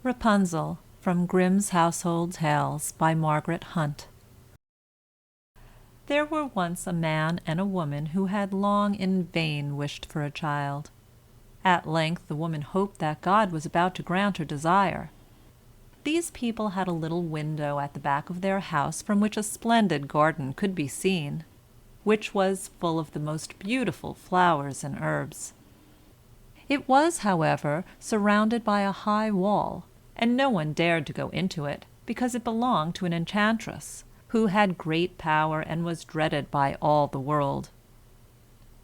Rapunzel from Grimm's Household Tales by Margaret Hunt. There were once a man and a woman who had long in vain wished for a child. At length the woman hoped that God was about to grant her desire. These people had a little window at the back of their house from which a splendid garden could be seen, which was full of the most beautiful flowers and herbs. It was, however, surrounded by a high wall, and no one dared to go into it, because it belonged to an enchantress, who had great power and was dreaded by all the world.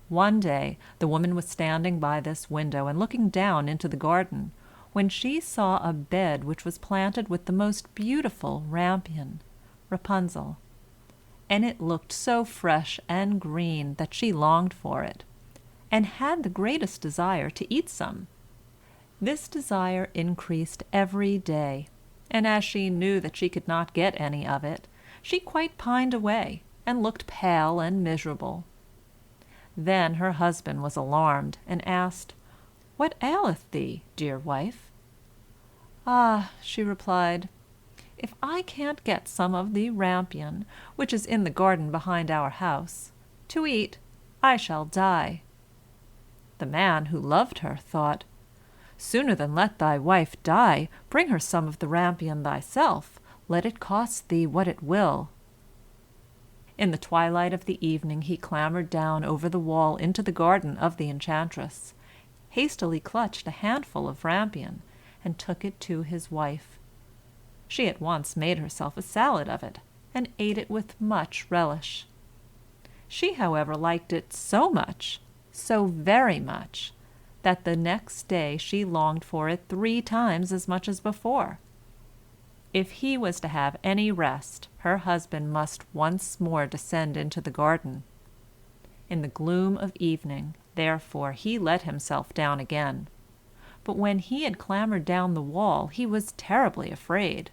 One day the woman was standing by this window and looking down into the garden, when she saw a bed which was planted with the most beautiful rampion, Rapunzel, and it looked so fresh and green that she longed for it, and had the greatest desire to eat some. This desire increased every day, and as she knew that she could not get any of it, she quite pined away, and looked pale and miserable. Then her husband was alarmed, and asked, "What aileth thee, dear wife?" "Ah," she replied, "if I can't get some of the rampion, which is in the garden behind our house, to eat, I shall die." The man, who loved her, thought, "Sooner than let thy wife die, bring her some of the rampion thyself, let it cost thee what it will." In the twilight of the evening he clambered down over the wall into the garden of the enchantress, hastily clutched a handful of rampion, and took it to his wife. She at once made herself a salad of it, and ate it with much relish. She, however, liked it so much, so very much, that the next day she longed for it 3 times as much as before. If he was to have any rest, her husband must once more descend into the garden. In the gloom of evening, therefore, he let himself down again. But when he had clambered down the wall, he was terribly afraid,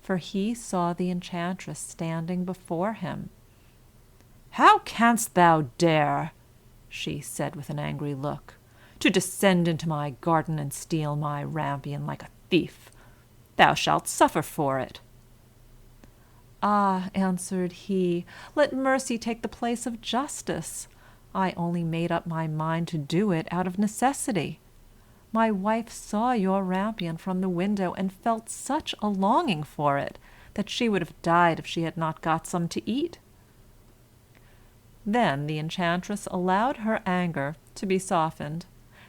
for he saw the enchantress standing before him. "How canst thou dare," she said with an angry look, "to descend into my garden and steal my rampion like a thief? Thou shalt suffer for it." "Ah," answered he, "let mercy take the place of justice. I only made up my mind to do it out of necessity. My wife saw your rampion from the window, and felt such a longing for it, that she would have died if she had not got some to eat." Then the enchantress allowed her anger to be softened,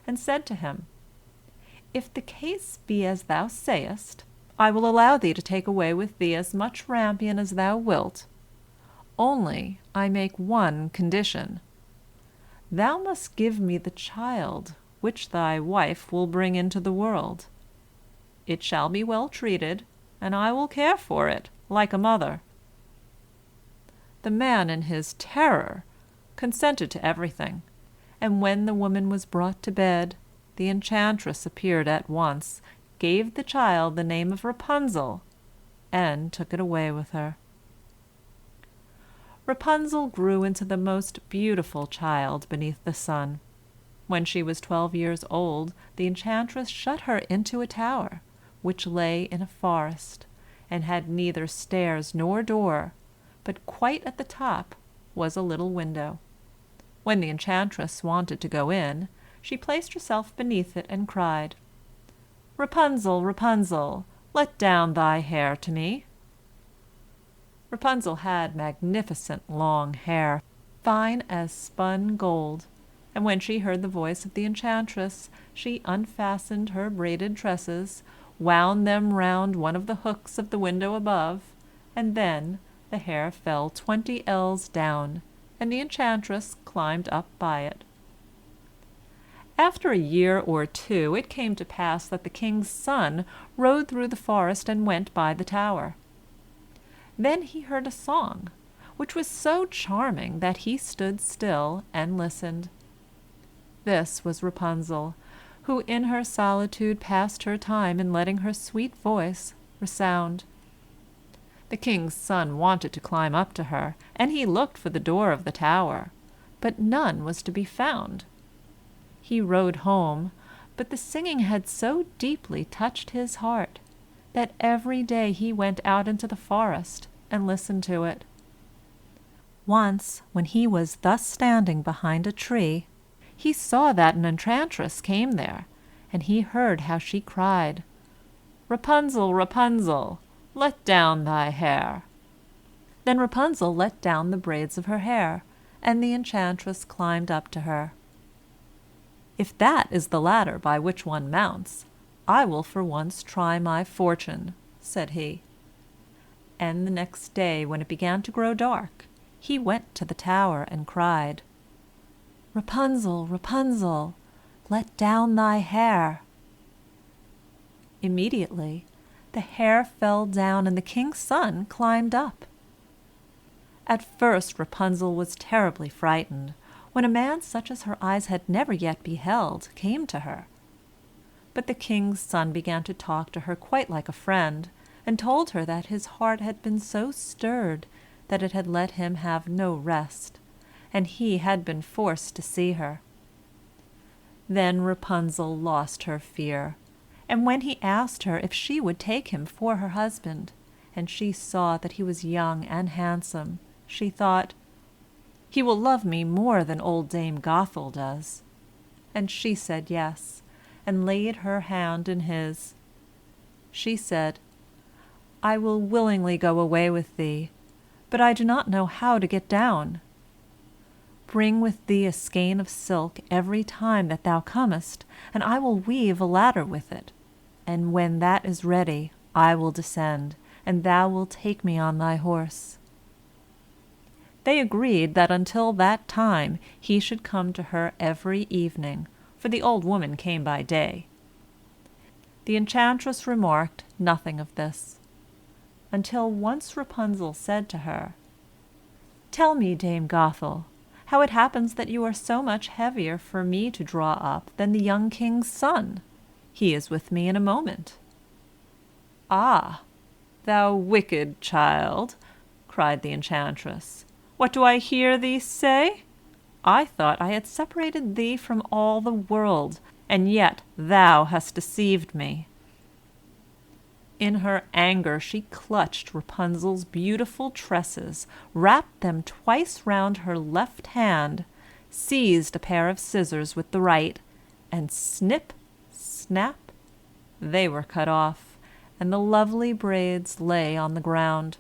and said to him, "If the case be as thou sayest, I will allow thee to take away with thee as much rampion as thou wilt. Only I make one condition. Thou must give me the child which thy wife will bring into the world. It shall be well treated, and I will care for it like a mother." The man, in his terror, consented to everything, and when the woman was brought to bed, the enchantress appeared at once, gave the child the name of Rapunzel, and took it away with her. Rapunzel grew into the most beautiful child beneath the sun. When she was 12 years old, the enchantress shut her into a tower, which lay in a forest, and had neither stairs nor door, but quite at the top was a little window. When the enchantress wanted to go in, she placed herself beneath it and cried, "Rapunzel, Rapunzel, let down thy hair to me." Rapunzel had magnificent long hair, fine as spun gold, and when she heard the voice of the enchantress, she unfastened her braided tresses, wound them round one of the hooks of the window above, and then the hair fell 20 ells down, and the enchantress climbed up by it. After a year or 2, it came to pass that the king's son rode through the forest and went by the tower. Then he heard a song, which was so charming that he stood still and listened. This was Rapunzel, who in her solitude passed her time in letting her sweet voice resound. The king's son wanted to climb up to her, and he looked for the door of the tower, but none was to be found. He rode home, but the singing had so deeply touched his heart that every day he went out into the forest and listened to it. Once, when he was thus standing behind a tree, he saw that an enchantress came there, and he heard how she cried, "Rapunzel, Rapunzel, let down thy hair." Then Rapunzel let down the braids of her hair, and the enchantress climbed up to her. "If that is the ladder by which one mounts, I will for once try my fortune," said he. And the next day, when it began to grow dark, he went to the tower and cried, "Rapunzel, Rapunzel, let down thy hair." Immediately, the hair fell down and the king's son climbed up. At first Rapunzel was terribly frightened, when a man such as her eyes had never yet beheld came to her. But the king's son began to talk to her quite like a friend, and told her that his heart had been so stirred that it had let him have no rest, and he had been forced to see her. Then Rapunzel lost her fear, and when he asked her if she would take him for her husband, and she saw that he was young and handsome, she thought, "He will love me more than old Dame Gothel does." And she said yes, and laid her hand in his. She said, "I will willingly go away with thee, but I do not know how to get down. Bring with thee a skein of silk every time that thou comest, and I will weave a ladder with it, and when that is ready I will descend, and thou wilt take me on thy horse." They agreed that until that time he should come to her every evening, for the old woman came by day. The enchantress remarked nothing of this, until once Rapunzel said to her, "Tell me, Dame Gothel, how it happens that you are so much heavier for me to draw up than the young king's son. He is with me in a moment." "Ah, thou wicked child," cried the enchantress, "what do I hear thee say? I thought I had separated thee from all the world, and yet thou hast deceived me." In her anger she clutched Rapunzel's beautiful tresses, wrapped them twice round her left hand, seized a pair of scissors with the right, and snip, snap, they were cut off, and the lovely braids lay on the ground.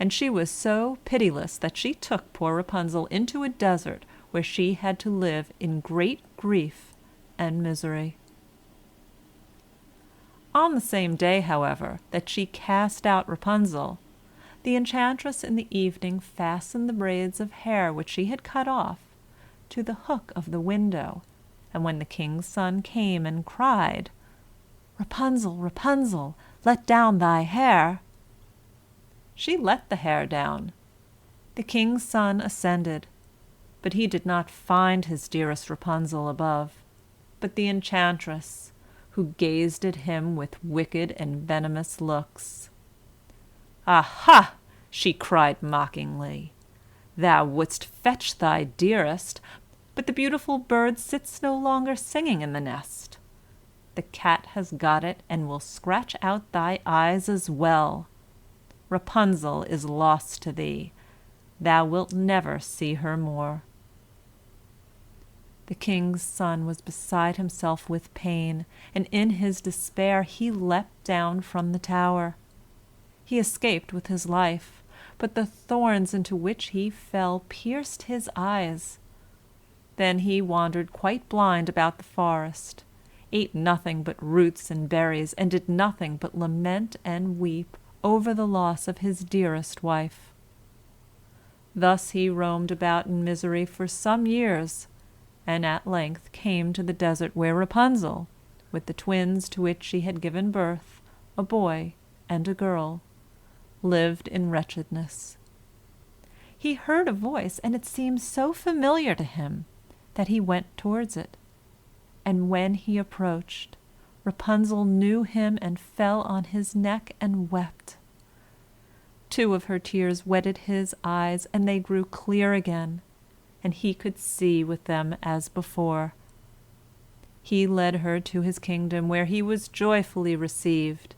And she was so pitiless that she took poor Rapunzel into a desert where she had to live in great grief and misery. On the same day, however, that she cast out Rapunzel, the enchantress in the evening fastened the braids of hair which she had cut off to the hook of the window, and when the king's son came and cried, "Rapunzel, Rapunzel, let down thy hair," she let the hair down. The king's son ascended, but he did not find his dearest Rapunzel above, but the enchantress, who gazed at him with wicked and venomous looks. "Aha!" she cried mockingly, "thou wouldst fetch thy dearest, but the beautiful bird sits no longer singing in the nest. The cat has got it and will scratch out thy eyes as well. Rapunzel is lost to thee. Thou wilt never see her more." The king's son was beside himself with pain, and in his despair he leapt down from the tower. He escaped with his life, but the thorns into which he fell pierced his eyes. Then he wandered quite blind about the forest, ate nothing but roots and berries, and did nothing but lament and weep over the loss of his dearest wife. Thus he roamed about in misery for some years, and at length came to the desert where Rapunzel, with the twins to which she had given birth, a boy and a girl, lived in wretchedness. He heard a voice, and it seemed so familiar to him that he went towards it, and when he approached, Rapunzel knew him and fell on his neck and wept. 2 of her tears wetted his eyes, and they grew clear again, and he could see with them as before. He led her to his kingdom, where he was joyfully received.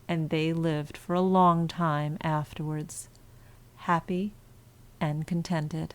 and they lived for a long time afterwards, happy and contented.